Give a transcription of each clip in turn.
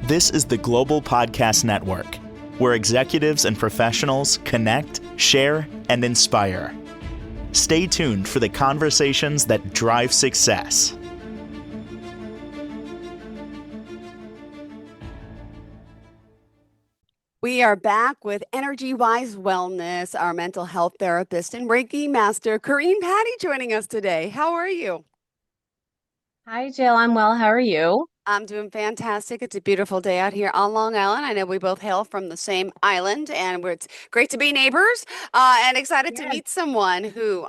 This is the Global Podcast Network, where executives and professionals connect, share, and inspire. Stay tuned for the conversations that drive success. We are back with Energy Wise Wellness, our mental health therapist and Reiki master, Corine Patti, joining us today. How are you? Hi, Jill. I'm well. How are you? I'm doing fantastic. It's a beautiful day out here on Long Island. I know we both hail from the same island, and it's great to be neighbors and excited to Yes. meet someone who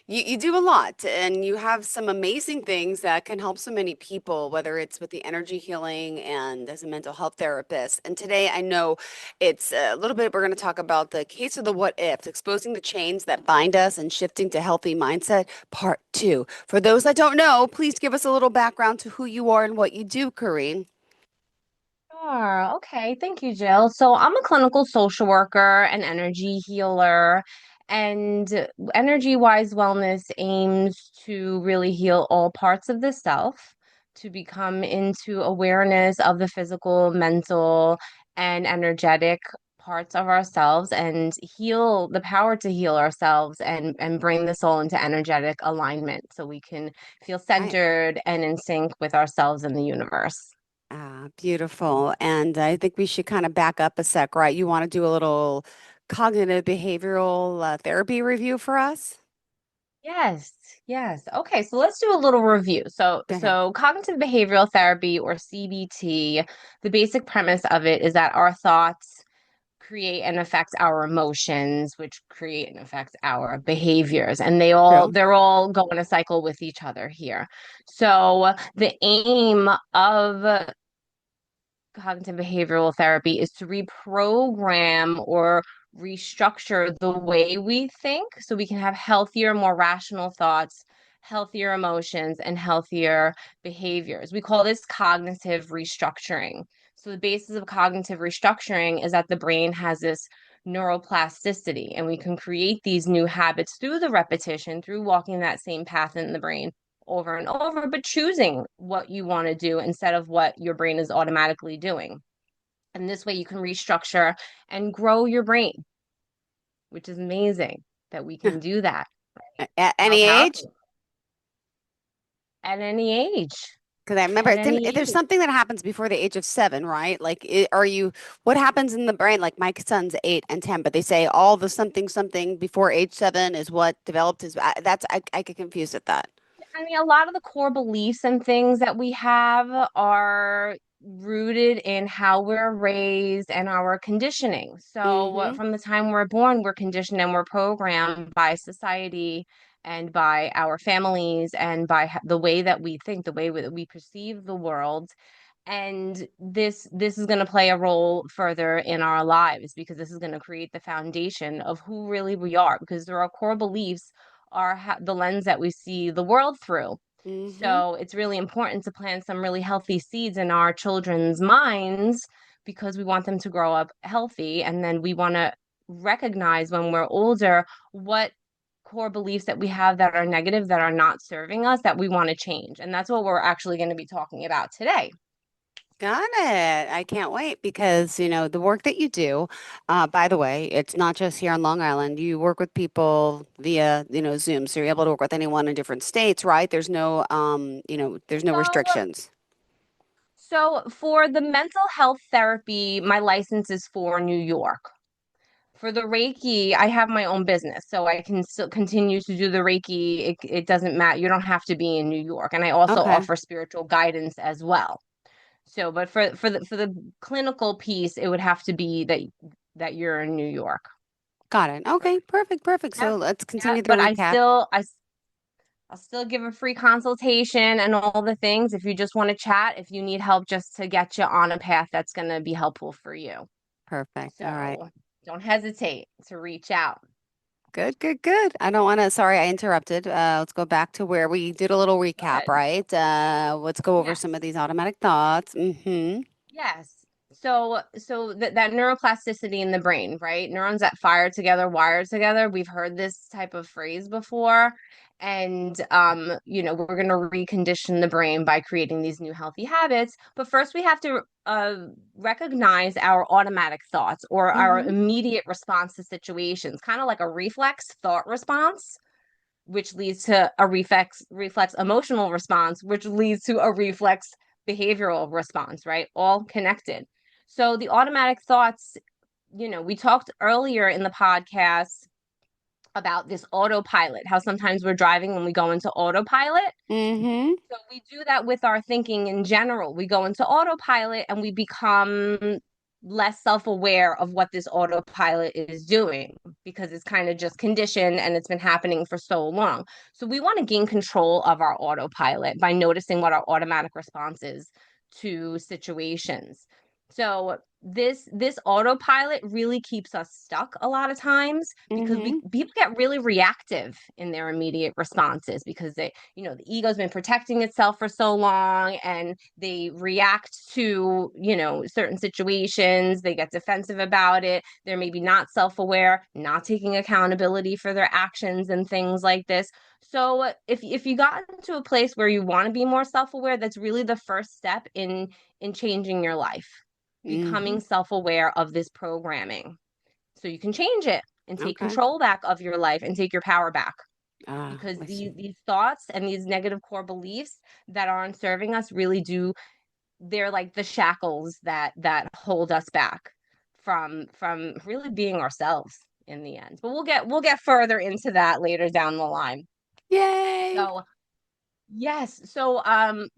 you do a lot and you have some amazing things that can help so many people, whether it's with the energy healing and as a mental health therapist. And today I know it's a little bit, we're going to talk about the case of the what ifs, exposing the chains that bind us and shifting to healthy mindset, part two. For those that don't know, please give us a little background to who you are and what you do, Corrine. Sure. Okay. Thank you, Jill. So I'm a clinical social worker and energy healer, and Energy Wise Wellness aims to really heal all parts of the self to become into awareness of the physical, mental, and energetic parts of ourselves and heal the power to heal ourselves and bring the soul into energetic alignment so we can feel Right. centered and in sync with ourselves and the universe. Ah, beautiful. And I think we should kind of back up a sec, right? You want to do a little cognitive behavioral therapy review for us? Yes, yes. Okay, so let's do a little review. So, Go ahead. so cognitive behavioral therapy or CBT, the basic premise of it is that our thoughts create and affect our emotions, which create and affect our behaviors, and True. they're all go in a cycle with each other here. So, the aim of cognitive behavioral therapy is to reprogram or restructure the way we think so we can have healthier, more rational thoughts, healthier emotions, and healthier behaviors. We call this cognitive restructuring. So, the basis of cognitive restructuring is that the brain has this neuroplasticity, and we can create these new habits through the repetition, through walking that same path in the brain over and over, but choosing what you want to do instead of what your brain is automatically doing. And this way you can restructure and grow your brain, which is amazing that we can do that. Right? At How any age? powerful at any age. Because I remember At any there's age. something that happens before the age of seven, right? Like, what happens in the brain? Like, my son's 8 and 10, but they say all the something something before age seven is what developed his. I get confused at that. I mean, a lot of the core beliefs and things that we have are rooted in how we're raised and our conditioning. So, Mm-hmm. from the time we're born, we're conditioned and we're programmed by society and by our families and by the way that we think, the way that we perceive the world. And this is going to play a role further in our lives because this is going to create the foundation of who really we are because there are core beliefs are the lens that we see the world through. Mm-hmm. So it's really important to plant some really healthy seeds in our children's minds because we want them to grow up healthy. And then we want to recognize when we're older what core beliefs that we have that are negative, that are not serving us, that we want to change. And that's what we're actually going to be talking about today. Got it. I can't wait because, the work that you do, by the way, it's not just here on Long Island. You work with people via, Zoom. So you're able to work with anyone in different states, right? There's no So, restrictions. so for the mental health therapy, my license is for New York. For the Reiki, I have my own business, so I can still continue to do the Reiki. It doesn't matter. You don't have to be in New York. And I also Okay. offer spiritual guidance as well. So, but for the clinical piece, it would have to be that you're in New York. Got it. Okay. Perfect. Perfect. Yeah. So let's Yeah, continue the but recap. I'll still give a free consultation and all the things if you just want to chat, if you need help just to get you on a path that's going to be helpful for you. Perfect. All right. So, don't hesitate to reach out. Good, good, good. I don't want to, sorry, I interrupted. Let's go back to where we did a little Go recap, ahead. right? Let's go over some of Yes. these automatic thoughts. Mm-hmm. Yes. So that neuroplasticity in the brain, right? Neurons that fire together, wire together. We've heard this type of phrase before. And, we're going to recondition the brain by creating these new healthy habits. But first, we have to recognize our automatic thoughts or our Mm-hmm. immediate response to situations, kind of like a reflex thought response, which leads to a reflex emotional response, which leads to a reflex behavioral response, right? All connected. So the automatic thoughts, we talked earlier in the podcast about this autopilot, how sometimes we're driving and we go into autopilot. Mm-hmm. So we do that with our thinking in general. We go into autopilot and we become less self-aware of what this autopilot is doing because it's kind of just conditioned and it's been happening for so long. So we want to gain control of our autopilot by noticing what our automatic response is to situations. So this autopilot really keeps us stuck a lot of times because Mm-hmm. people get really reactive in their immediate responses because the ego's been protecting itself for so long and they react to, certain situations. They get defensive about it. They're maybe not self-aware, not taking accountability for their actions and things like this. So if you got into a place where you want to be more self-aware, that's really the first step in changing your life, Mm-hmm. becoming self-aware of this programming so you can change it and take Okay. control back of your life and take your power back, because Listen. these thoughts and these negative core beliefs that aren't serving us really do, they're like the shackles that hold us back from really being ourselves in the end. But we'll get further into that later down the line. Yay. So yes. So,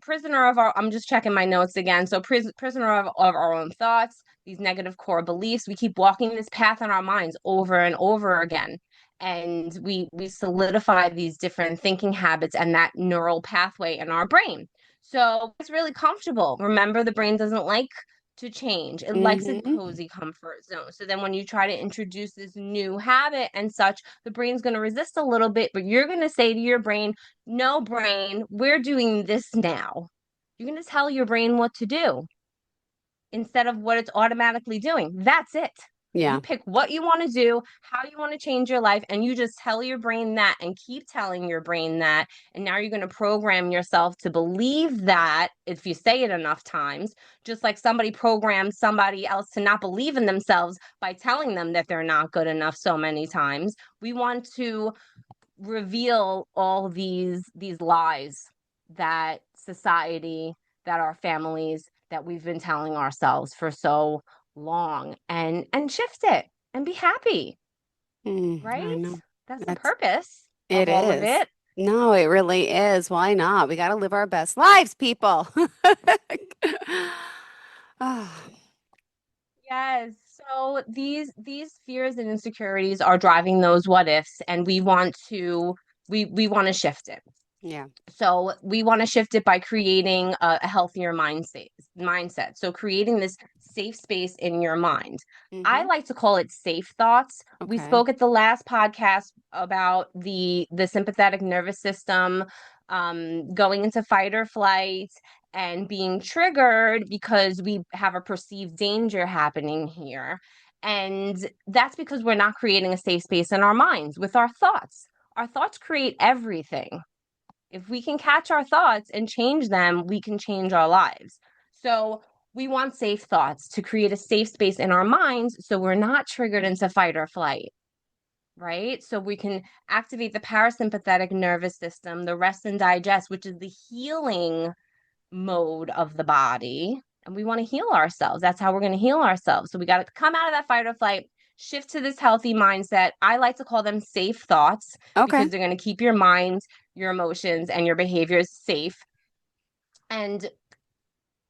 prisoner of our, I'm just checking my notes again. So, prisoner of our own thoughts, these negative core beliefs, we keep walking this path in our minds over and over again. And we solidify these different thinking habits and that neural pathway in our brain. So it's really comfortable. Remember, the brain doesn't like to change. It likes a Mm-hmm. cozy comfort zone. So then when you try to introduce this new habit and such, the brain's going to resist a little bit, but you're going to say to your brain, no, brain, we're doing this now. You're going to tell your brain what to do instead of what it's automatically doing. That's it. You Yeah. pick what you want to do, how you want to change your life, and you just tell your brain that and keep telling your brain that. And now you're going to program yourself to believe that if you say it enough times, just like somebody programmed somebody else to not believe in themselves by telling them that they're not good enough so many times. We want to reveal all these lies that society, that our families, that we've been telling ourselves for so long, and shift it and be happy, I right? know. That's the That's purpose it of all of is. it. No, it really is. Why not? We got to live our best lives, people. Ah, Yes. So these fears and insecurities are driving those what ifs, and we want to shift it. yeah. So we want to shift it by creating a healthier mindset. So creating this safe space in your mind. I Mm-hmm. like to call it safe thoughts. We Okay. spoke at the last podcast about the sympathetic nervous system going into fight or flight and being triggered because we have a perceived danger happening here. And that's because we're not creating a safe space in our minds with our thoughts. Our thoughts create everything. If we can catch our thoughts and change them, we can change our lives. So we want safe thoughts to create a safe space in our minds so we're not triggered into fight or flight, right? So we can activate the parasympathetic nervous system, the rest and digest, which is the healing mode of the body. And we want to heal ourselves. That's how we're going to heal ourselves. So we got to come out of that fight or flight, shift to this healthy mindset. I like to call them safe thoughts Okay. because they're going to keep your mind, your emotions, and your behaviors safe. And,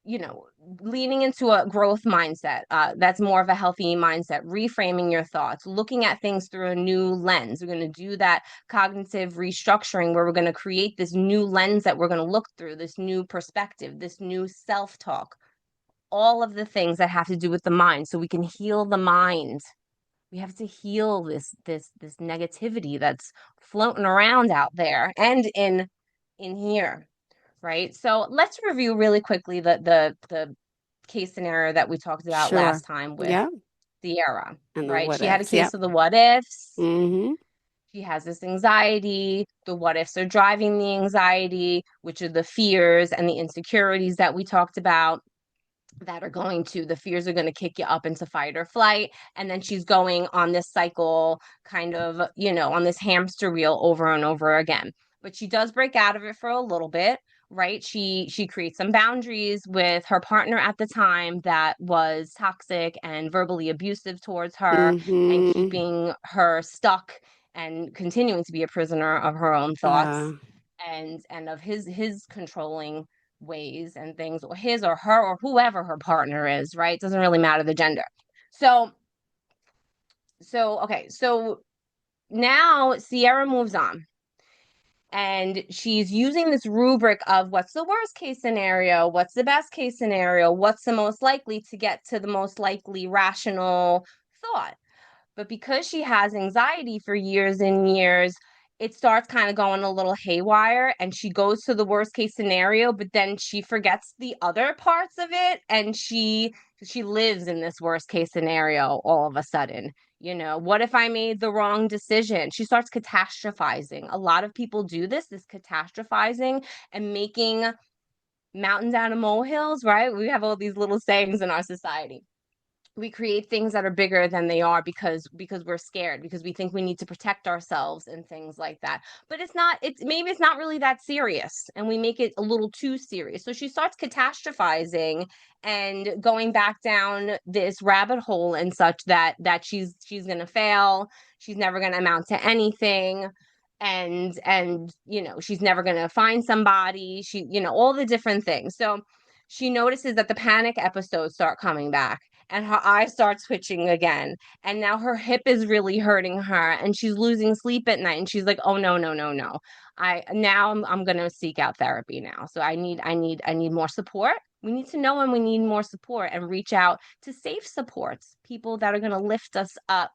you know, leaning into a growth mindset, that's more of a healthy mindset, reframing your thoughts, looking at things through a new lens. We're going to do that cognitive restructuring where we're going to create this new lens that we're going to look through, this new perspective, this new self-talk, all of the things that have to do with the mind so we can heal the mind. We have to heal this negativity that's floating around out there and in here, right? So let's review really quickly the case scenario that we talked about Sure. last time with Yeah. Sierra, And the right? what She had a ifs. Yep. case of the what ifs. Mm-hmm. She has this anxiety. The what ifs are driving the anxiety, which are the fears and the insecurities that we talked about the fears are going to kick you up into fight or flight. And then she's going on this cycle, kind of, on this hamster wheel over and over again. But she does break out of it for a little bit, right? She creates some boundaries with her partner at the time that was toxic and verbally abusive towards her and Mm-hmm. keeping her stuck and continuing to be a prisoner of her own thoughts Uh, and of his controlling ways and things, or his or her or whoever her partner is, right? Doesn't really matter the gender. So okay, so now Sierra moves on and she's using this rubric of what's the worst case scenario, what's the best case scenario, what's the most likely to get to the most likely rational thought. But because she has anxiety for years and years, it starts kind of going a little haywire and she goes to the worst case scenario, but then she forgets the other parts of it and she lives in this worst case scenario all of a sudden. What if I made the wrong decision? She starts catastrophizing. A lot of people do this catastrophizing and making mountains out of molehills, right? We have all these little sayings in our society. We create things that are bigger than they are because we're scared, because we think we need to protect ourselves and things like that. But it's not really that serious, and we make it a little too serious. So she starts catastrophizing and going back down this rabbit hole and such that she's going to fail, she's never going to amount to anything, and she's never going to find somebody, all the different things. So she notices that the panic episodes start coming back and her eyes start twitching again, and now her hip is really hurting her and she's losing sleep at night, and she's like, oh no, no, no, no, I'm going to seek out therapy now. So I need more support. We need to know when we need more support and reach out to safe supports, people that are going to lift us up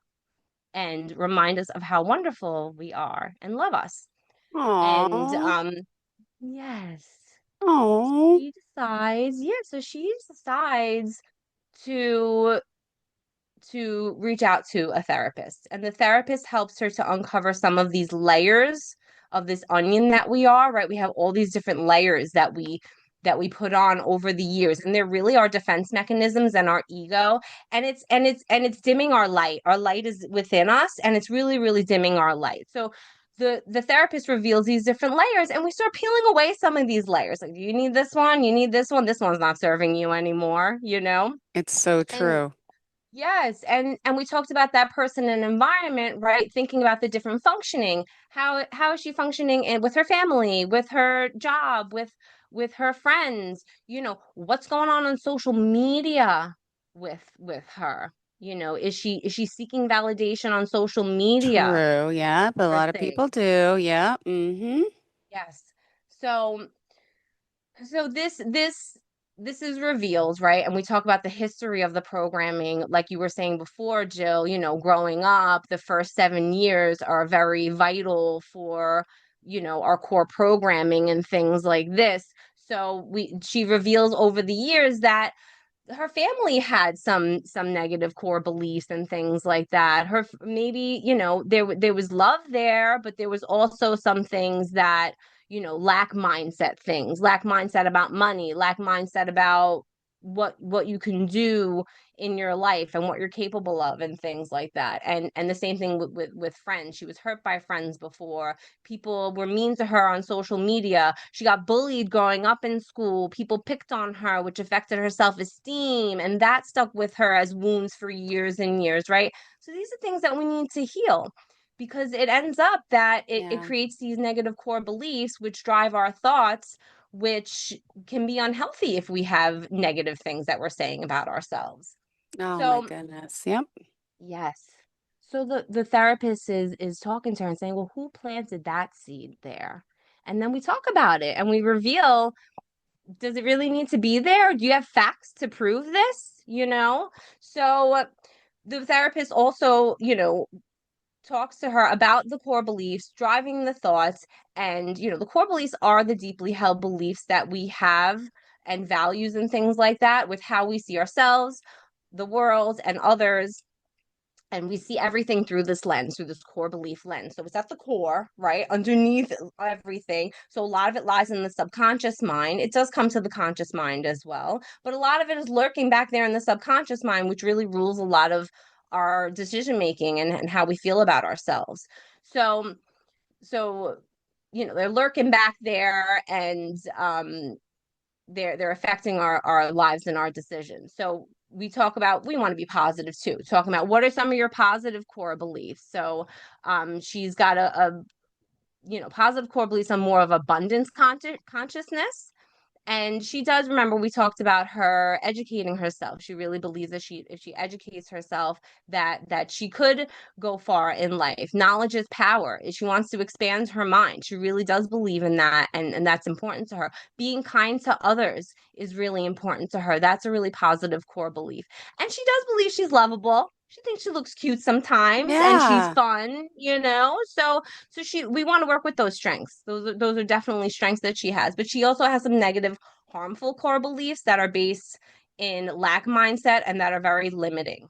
and remind us of how wonderful we are and love us. And aw, yes, aw. so she decides to reach out to a therapist, and the therapist helps her to uncover some of these layers of this onion that we are, right? We have all these different layers that we put on over the years, and there really are defense mechanisms and our ego, and it's dimming our light. Our light is within us and it's really, really dimming our light. So the therapist reveals these different layers and we start peeling away some of these layers. Like, you need this one, you need this one's not serving you anymore. It's so And true. yes, and we talked about that person and environment, right? Thinking about the different functioning. How is she functioning with her family, with her job, with her friends? What's going on social media with her? Is she seeking validation on social media True. Yeah, but a for lot of things? people do. Yeah. Mm-hmm. Yes. So so this is revealed, right? And we talk about the history of the programming, like you were saying before, Jill. Growing up, the first 7 years are very vital for our core programming and things like this. So she reveals over the years that her family had some negative core beliefs and things like that. Her maybe there was love there, but there was also some things that lack mindset about money, lack mindset about what you can do in your life and what you're capable of and things like that. And the same thing with friends. She was hurt by friends before. People were mean to her on social media. She got bullied growing up in school. People picked on her, which affected her self-esteem, and that stuck with her as wounds for years and years, right? So these are things that we need to heal, because it ends up that it Yeah. creates these negative core beliefs which drive our thoughts, which can be unhealthy if we have negative things that we're saying about ourselves. Oh my So goodness. Yep. yes. So the therapist is talking to her and saying, well, who planted that seed there? And then we talk about it and we reveal, does it really need to be there? Do you have facts to prove this? So the therapist also, talks to her about the core beliefs driving the thoughts. And the core beliefs are the deeply held beliefs that we have and values and things like that, with how we see ourselves, the world, and others. And we see everything through this lens, through this core belief lens. So it's at the core, right? Underneath everything. So a lot of it lies in the subconscious mind. It does come to the conscious mind as well, but a lot of it is lurking back there in the subconscious mind, which really rules a lot of our decision making and how we feel about ourselves. So, so, they're lurking back there, and they're affecting our lives and our decisions. So we want to be positive too, talking about what are some of your positive core beliefs. So she's got a positive core beliefs on more of abundance consciousness. And she does, remember, we talked about her educating herself. She really believes that if she educates herself, that she could go far in life. Knowledge is power. If she wants to expand her mind, she really does believe in that, and that's important to her. Being kind to others is really important to her. That's a really positive core belief. And she does believe she's lovable. She thinks she looks cute sometimes, and she's Yeah. fun. So we want to work with those strengths. Those are definitely strengths that she has. But she also has some negative, harmful core beliefs that are based in lack mindset and that are very limiting.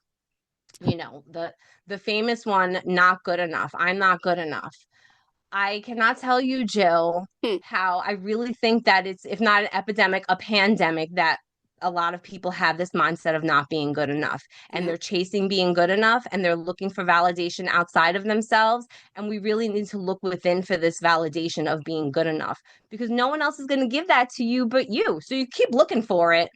The famous one, not good enough. I'm not good enough. I cannot tell you, Jill, Hmm. how I really think that it's, if not an epidemic, a pandemic, that a lot of people have this mindset of not being good enough, and Yeah. they're chasing being good enough, and they're looking for validation outside of themselves. And we really need to look within for this validation of being good enough, because no one else is going to give that to you but you. So you keep looking for it,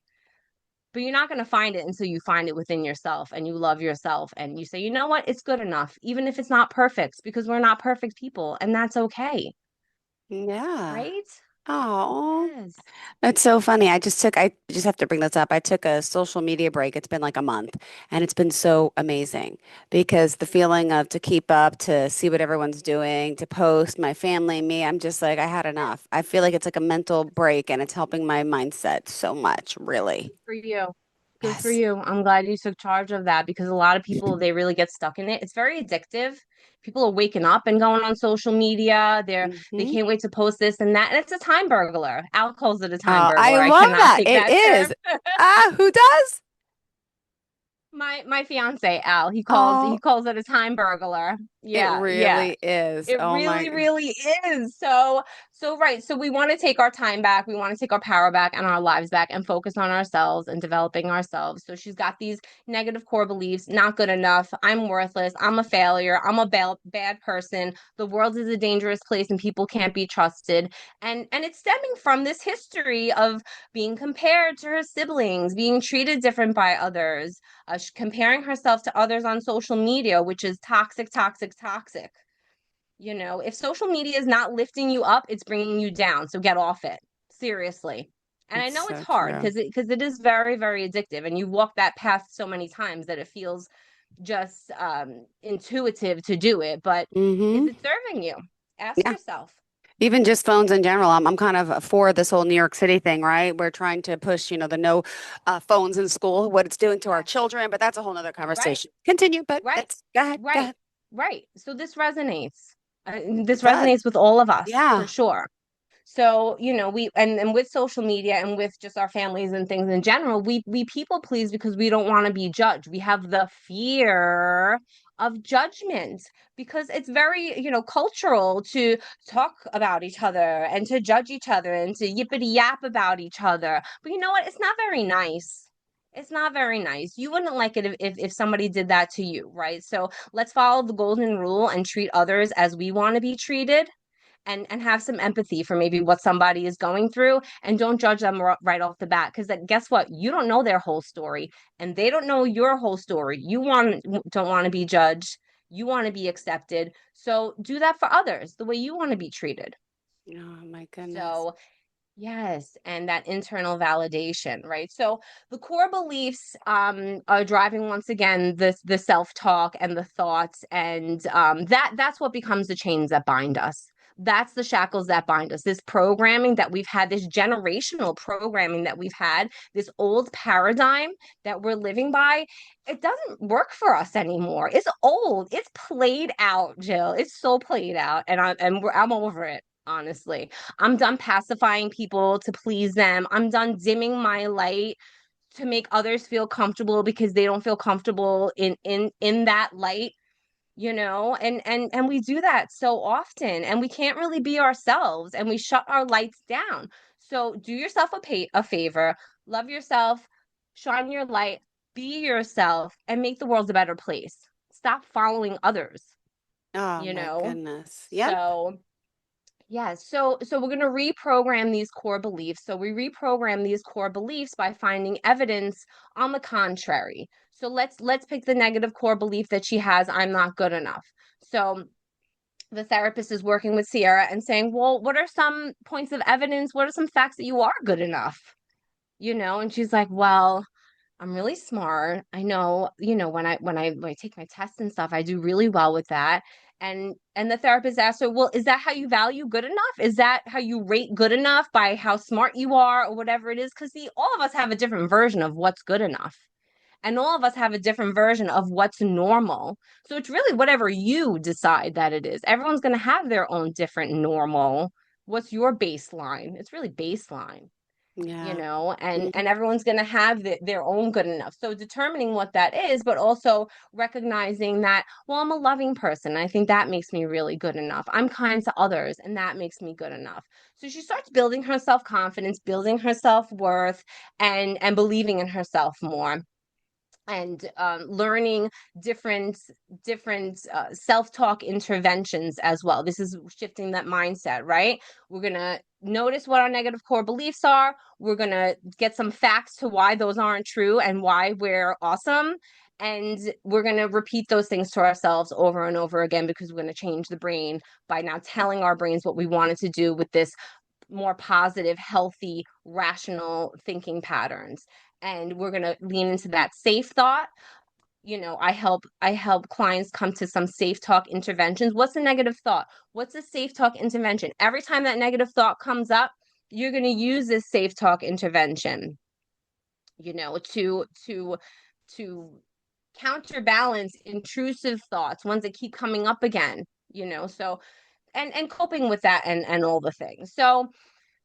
but you're not going to find it until you find it within yourself and you love yourself and you say, you know what, it's good enough, even if it's not perfect, because we're not perfect people, and that's okay, Yeah. right? Oh, Yes. that's so funny. I just have to bring this up. I took a social media break. It's been like a month, and it's been so amazing because the feeling of to keep up, to see what everyone's doing, to post my family, me, I'm just like, I had enough. I feel like it's like a mental break and it's helping my mindset so much, really. Good for you. Good for Yes. you. I'm glad you took charge of that, because a lot of people, they really get stuck in it. It's very addictive. People are waking up and going on social media. They Hmm. can't wait to post this and that. And it's a time burglar. Al calls it a time I burglar. I love cannot that. take It that term. is. Ah, who does? My fiance, Al, he Oh, calls it a time burglar. it Yeah, yeah. really is. It Oh really, my. really is. So right. So we want to take our time back. We want to take our power back and our lives back and focus on ourselves and developing ourselves. So she's got these negative core beliefs: not good enough, I'm worthless, I'm a failure, I'm a bad person, the world is a dangerous place and people can't be trusted. And it's stemming from this history of being compared to her siblings, being treated different by others, comparing herself to others on social media, which is toxic, toxic, toxic. If social media is not lifting you up, it's bringing you down. So get off it. Seriously. And I It's know it's so hard true. because it is very, very addictive. And you walk that path so many times that it feels just intuitive to do it. But is Hmm. it serving you? Ask Yeah. yourself. Even just phones in general. I'm kind of for this whole New York City thing, right? We're trying to push, the no phones in school, what it's doing to our Yes. children, but that's a whole nother Right. conversation. Continue, but Right. that's go ahead, go Right. ahead. Right. So this resonates. It This does. resonates with all of us for Yeah. sure. So, we and with social media and with just our families and things in general, we people please because we don't want to be judged. We have the fear of judgment because it's very, cultural to talk about each other and to judge each other and to yippity yap about each other. But you know what? It's not very nice. It's not very nice. You wouldn't like it if somebody did that to you, right? So let's follow the golden rule and treat others as we want to be treated, and have some empathy for maybe what somebody is going through, and don't judge them right off the bat, because guess what, you don't know their whole story and they don't know your whole story. Don't want to be judged, you want to be accepted, so do that for others the way you want to be treated. Oh my goodness. So yes, and that internal validation, right? So the core beliefs are driving, once again, the self-talk and the thoughts, and that's what becomes the chains that bind us. That's the shackles that bind us. This programming that we've had, this generational programming that we've had, this old paradigm that we're living by, it doesn't work for us anymore. It's old. It's played out, Jill. It's so played out, and I'm over it, honestly. I'm done pacifying people to please them. I'm done dimming my light to make others feel comfortable because they don't feel comfortable in that light, and we do that so often, and we can't really be ourselves, and we shut our lights down. So do yourself a favor, love yourself, shine your light, be yourself, and make the world a better place. Stop following others, Oh you my know? goodness. Yep. So yeah, so we're going to reprogram these core beliefs. So we reprogram these core beliefs by finding evidence on the contrary. So let's pick the negative core belief that she has, I'm not good enough. So the therapist is working with Sierra and saying, well, what are some points of evidence? What are some facts that you are good enough? And she's like, well, I'm really smart. I know, when I take my tests and stuff, I do really well with that. And the therapist asked her, well, is that how you value good enough? Is that how you rate good enough, by how smart you are or whatever it is? Because see, all of us have a different version of what's good enough. And all of us have a different version of what's normal. So it's really whatever you decide that it is. Everyone's going to have their own different normal. What's your baseline? It's really baseline, Yeah. and everyone's going to have their own good enough. So determining what that is, but also recognizing that, well, I'm a loving person. I think that makes me really good enough. I'm kind to others, and that makes me good enough. So she starts building her self-confidence, building her self-worth, and believing in herself more, and learning different self-talk interventions as well. This is shifting that mindset, right? We're going to notice what our negative core beliefs are. We're going to get some facts to why those aren't true and why we're awesome. And we're going to repeat those things to ourselves over and over again, because we're going to change the brain by now telling our brains what we wanted to do with this more positive, healthy, rational thinking patterns. And we're going to lean into that safe thought. I help clients come to some safe talk interventions. What's a negative thought? What's a safe talk intervention? Every time that negative thought comes up, you're going to use this safe talk intervention, to counterbalance intrusive thoughts, ones that keep coming up again, so and coping with that, and all the things. So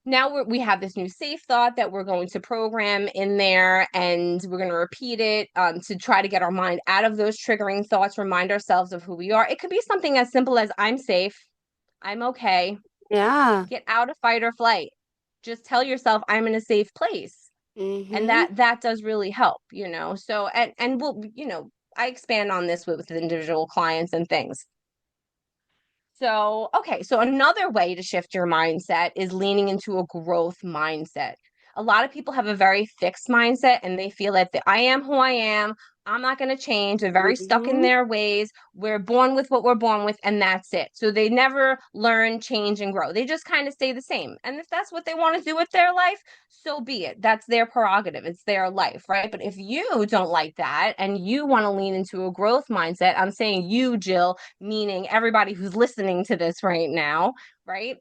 now we have this new safe thought that we're going to program in there, and we're going to repeat it, to try to get our mind out of those triggering thoughts, remind ourselves of who we are. It could be something as simple as, I'm safe, I'm okay. Yeah. Get out of fight or flight. Just tell yourself, I'm in a safe place. And Mm-hmm. that does really help, so, and we'll, I expand on this with individual clients and things. So, okay, so another way to shift your mindset is leaning into a growth mindset. A lot of people have a very fixed mindset, and they feel that I am who I am. I'm not going to change. They're very stuck in Mm-hmm. their ways. We're born with what we're born with, and that's it. So they never learn, change, and grow. They just kind of stay the same. And if that's what they want to do with their life, so be it. That's their prerogative. It's their life, right? But if you don't like that and you want to lean into a growth mindset, I'm saying you, Jill, meaning everybody who's listening to this right now, right?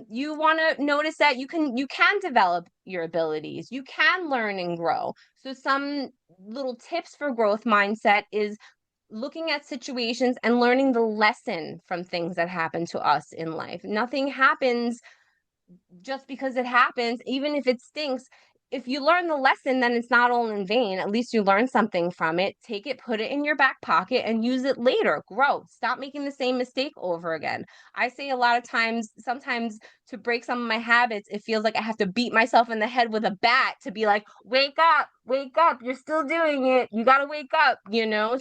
You want to notice that you can develop your abilities, you can learn and grow. So some little tips for growth mindset is looking at situations and learning the lesson from things that happen to us in life. Nothing happens just because it happens, even if it stinks. If you learn the lesson, then it's not all in vain. At least you learn something from it. Take it, put it in your back pocket, and use it later. Grow. Stop making the same mistake over again. I say a lot of times, sometimes to break some of my habits, it feels like I have to beat myself in the head with a bat to be like, wake up, you're still doing it. You got to wake up.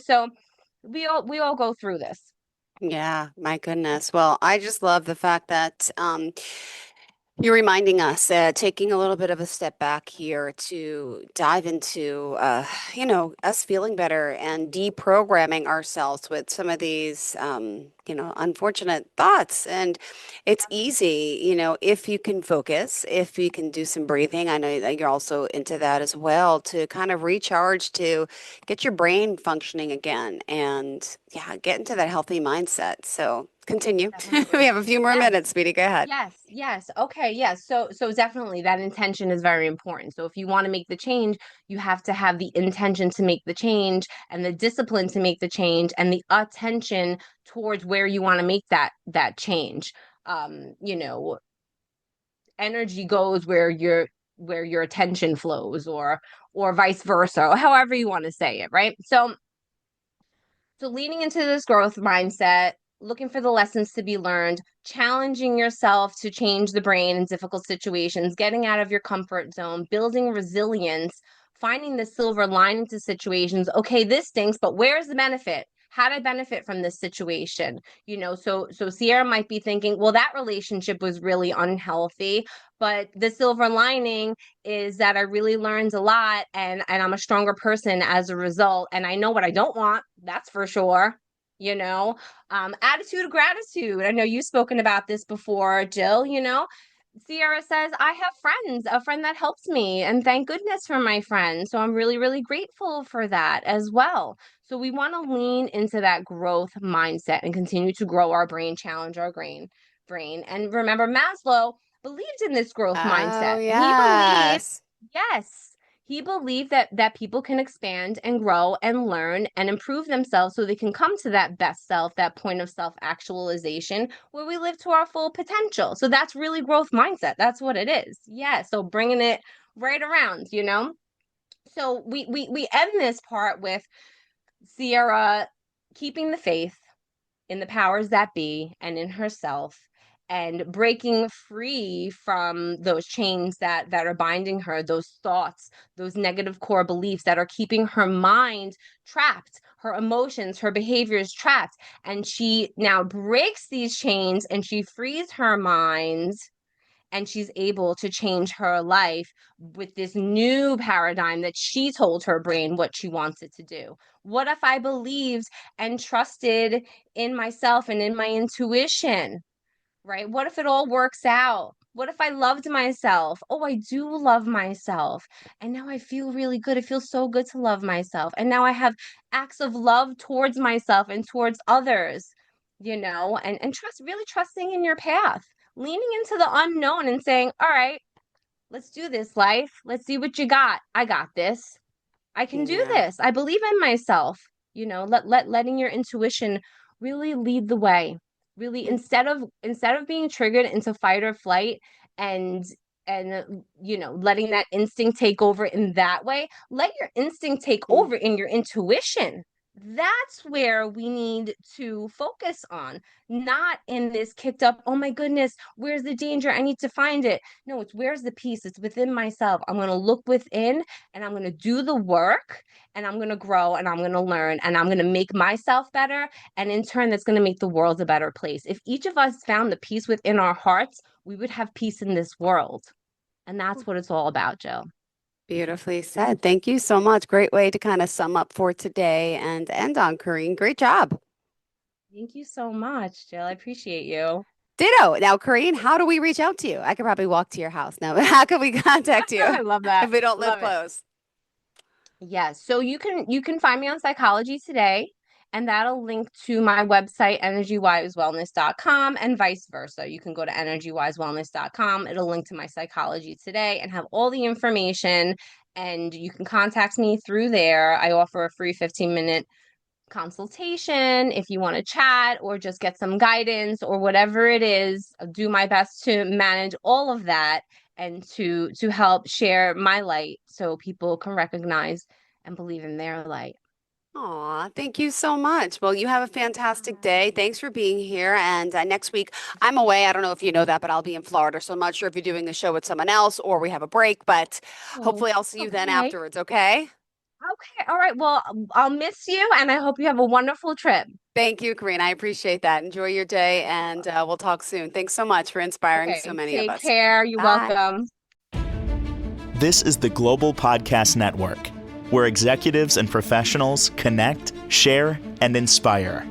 So we all go through this. Yeah, my goodness. Well, I just love the fact that you're reminding us, taking a little bit of a step back here to dive into, us feeling better and deprogramming ourselves with some of these, unfortunate thoughts. And it's easy, if you can focus, if you can do some breathing. I know that you're also into that as well, to kind of recharge, to get your brain functioning again, and yeah, get into that healthy mindset. So continue. We Definitely. have a few more Yes. minutes, Speedy. Go ahead. Yes. Okay. Yes. So definitely that intention is very important. So if you want to make the change, you have to have the intention to make the change, and the discipline to make the change, and the attention towards where you want to make that change. Energy goes where your attention flows, or or vice versa, or however you want to say it, right? So leaning into this growth mindset, looking for the lessons to be learned, challenging yourself to change the brain in difficult situations, getting out of your comfort zone, building resilience, finding the silver lining to situations. Okay, this stinks, but where's the benefit? How did I benefit from this situation? So Sierra might be thinking, well, that relationship was really unhealthy, but the silver lining is that I really learned a lot, and I'm a stronger person as a result. And I know what I don't want, that's for sure. Attitude of gratitude. I know you've spoken about this before, Jill. Sierra says, I have friends, a friend that helps me, and thank goodness for my friend. So I'm really, really grateful for that as well. So we want to lean into that growth mindset and continue to grow our brain, challenge our brain. And remember, Maslow believed in this growth Oh, mindset. He believed, yes. yes, he believed that people can expand and grow and learn and improve themselves so they can come to that best self, that point of self-actualization where we live to our full potential. So that's really growth mindset. That's what it is. Yeah. So bringing it right around. So we end this part with Sierra keeping the faith in the powers that be and in herself, and breaking free from those chains that are binding her, those thoughts, those negative core beliefs that are keeping her mind trapped, her emotions, her behaviors trapped. And she now breaks these chains and she frees her mind, and she's able to change her life with this new paradigm that she told her brain what she wants it to do. What if I believed and trusted in myself and in my intuition, right? What if it all works out? What if I loved myself? Oh, I do love myself. And now I feel really good. It feels so good to love myself. And now I have acts of love towards myself and towards others, and really trusting in your path, leaning into the unknown and saying, all right, let's do this, life. Let's see what you got. I got this. I can do Yeah. this. I believe in myself. Letting your intuition really lead the way. Really, Mm, instead of being triggered into fight or flight, and letting that instinct take over in that way, let your instinct take mm, over in your intuition. That's where we need to focus on, not in this kicked up, oh my goodness, where's the danger? I need to find it. No, it's where's the peace? It's within myself. I'm going to look within, and I'm going to do the work, and I'm going to grow, and I'm going to learn, and I'm going to make myself better. And in turn, that's going to make the world a better place. If each of us found the peace within our hearts, we would have peace in this world. And that's what it's all about, Jill. Beautifully said. Thank you so much. Great way to kind of sum up for today and end on, Corine. Great job. Thank you so much, Jill. I appreciate you. Ditto. Now, Corine, how do we reach out to you? I could probably walk to your house now, but how can we contact you I love that. if we don't live Love it. close? Yes. So you can find me on Psychology Today, and that'll link to my website, energywisewellness.com, and vice versa. You can go to energywisewellness.com. It'll link to my Psychology Today and have all the information, and you can contact me through there. I offer a free 15-minute consultation if you want to chat or just get some guidance or whatever it is. I'll do my best to manage all of that and to help share my light so people can recognize and believe in their light. Aw, thank you so much. Well, you have a fantastic day. Thanks for being here. And next week, I'm away. I don't know if you know that, but I'll be in Florida. So I'm not sure if you're doing the show with someone else or we have a break, but Oh, hopefully I'll see you then okay. afterwards. Okay. Okay. All right. Well, I'll miss you, and I hope you have a wonderful trip. Thank you, Corrine. I appreciate that. Enjoy your day, and we'll talk soon. Thanks so much for inspiring so Okay. many of Take us. care. You're Bye. welcome. This is the Global Podcast Network, where executives and professionals connect, share, and inspire.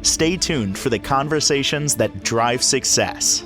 Stay tuned for the conversations that drive success.